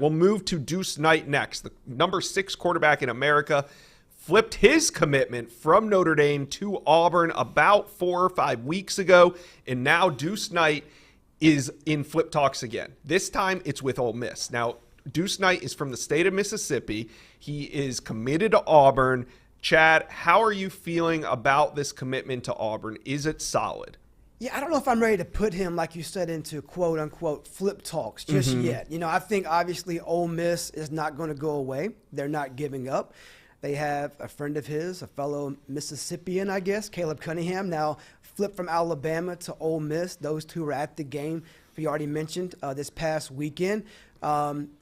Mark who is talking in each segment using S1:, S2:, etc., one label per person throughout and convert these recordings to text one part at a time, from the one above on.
S1: We'll move to Deuce Knight next. The number 6 quarterback in America flipped his commitment from Notre Dame to Auburn about 4 or 5 weeks ago, and now Deuce Knight is in flip talks again. This time it's with Ole Miss. Now, Deuce Knight is from the state of Mississippi. He is committed to Auburn. Chad, how are you feeling about this commitment to Auburn? Is it solid?
S2: Yeah, I don't know if I'm ready to put him, like you said, into quote-unquote flip talks just yet. You know, I think obviously Ole Miss is not going to go away. They're not giving up. They have a friend of his, a fellow Mississippian, I guess, Caleb Cunningham, now flipped from Alabama to Ole Miss. Those two were at the game, we already mentioned, this past weekend.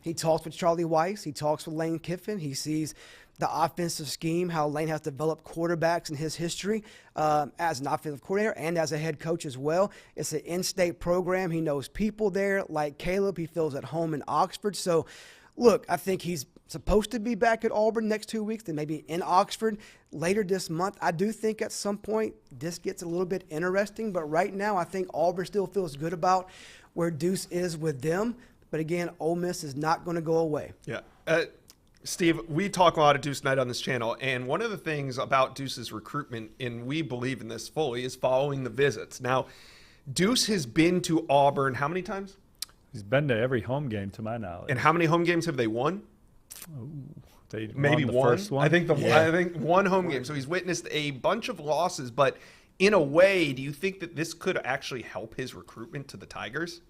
S2: He talks with Charlie Weiss. He talks with Lane Kiffin. He sees the offensive scheme, how Lane has developed quarterbacks in his history as an offensive coordinator and as a head coach as well. It's an in-state program. He knows people there. Like Caleb, he feels at home in Oxford. So, look, I think he's supposed to be back at Auburn next 2 weeks, then maybe in Oxford later this month. I do think at some point this gets a little bit interesting, but right now I think Auburn still feels good about where Deuce is with them. But again, Ole Miss is not going to go away.
S1: Yeah. Steve, we talk a lot of Deuce Knight on this channel, and one of the things about Deuce's recruitment, and we believe in this fully, is following the visits. Now, Deuce has been to Auburn how many times?
S3: He's been to every home game to my knowledge.
S1: And how many home games have they won?
S3: Ooh, they
S1: maybe
S3: won the
S1: one.
S3: First one.
S1: I think one home game. So he's witnessed a bunch of losses, but in a way, do you think that this could actually help his recruitment to the Tigers?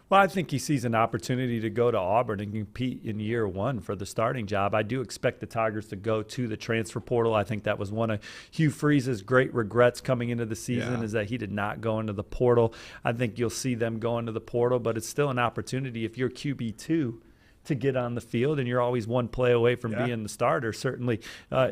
S3: Well, I think he sees an opportunity to go to Auburn and compete in year one for the starting job. I do expect the Tigers to go to the transfer portal. I think that was one of Hugh Freeze's great regrets coming into the season is that he did not go into the portal. I think you'll see them go into the portal, but it's still an opportunity if you're QB2 to get on the field, and you're always one play away from being the starter. Certainly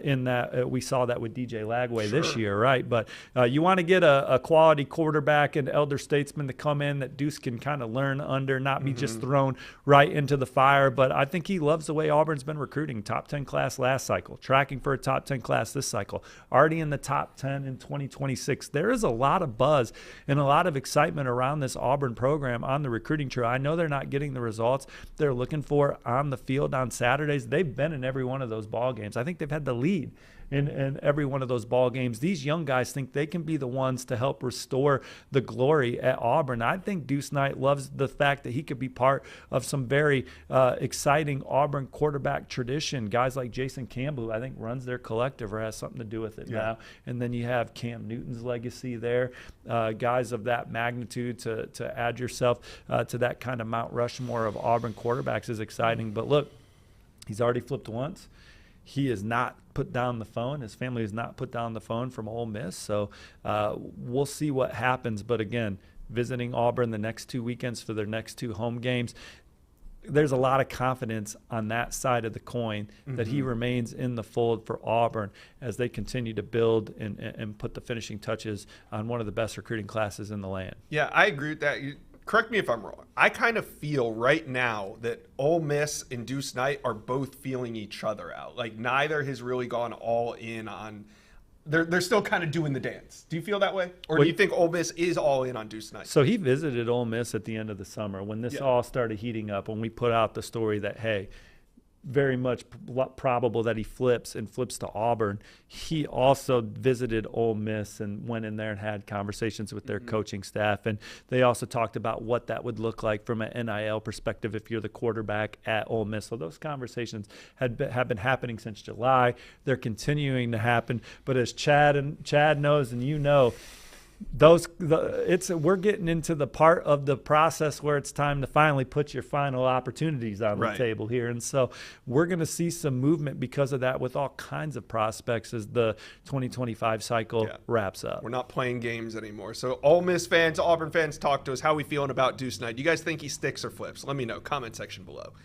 S3: in that we saw that with DJ Lagway this year, right? But you want to get a quality quarterback and elder statesman to come in that Deuce can kind of learn under, not be just thrown right into the fire. But I think he loves the way Auburn's been recruiting. Top 10 class last cycle, tracking for a top 10 class this cycle, already in the top 10 in 2026. There is a lot of buzz and a lot of excitement around this Auburn program on the recruiting trail. I know they're not getting the results they're looking for on the field on Saturdays. They've been in every one of those ball games. I think they've had the lead in every one of those ball games. These young guys think they can be the ones to help restore the glory at Auburn. I think Deuce Knight loves the fact that he could be part of some very exciting Auburn quarterback tradition. Guys like Jason Campbell, who I think runs their collective or has something to do with it now. And then you have Cam Newton's legacy there. Guys of that magnitude to add yourself to that kind of Mount Rushmore of Auburn quarterbacks is exciting. But look, he's already flipped once. He has not put down the phone. His family has not put down the phone from Ole Miss. So we'll see what happens. But again, visiting Auburn the next 2 weekends for their next 2 home games, there's a lot of confidence on that side of the coin that he remains in the fold for Auburn as they continue to build and put the finishing touches on one of the best recruiting classes in the land.
S1: Yeah, I agree with that. Correct me if I'm wrong. I kind of feel right now that Ole Miss and Deuce Knight are both feeling each other out. Like neither has really gone all in on. They're still kind of doing the dance. Do you feel that way, or do you think Ole Miss is all in on Deuce Knight?
S3: So he visited Ole Miss at the end of the summer when this all started heating up. When we put out the story that very much probable that he flips to Auburn. He also visited Ole Miss and went in there and had conversations with their coaching staff. And they also talked about what that would look like from an NIL perspective if you're the quarterback at Ole Miss. So those conversations have been happening since July. They're continuing to happen. But as Chad knows and you know, we're getting into the part of the process where it's time to finally put your final opportunities on the table here. And so we're going to see some movement because of that with all kinds of prospects as the 2025 cycle wraps up.
S1: We're not playing games anymore. So Ole Miss fans, Auburn fans, talk to us. How are we feeling about Deuce Knight? Do you guys think he sticks or flips? Let me know. Comment section below.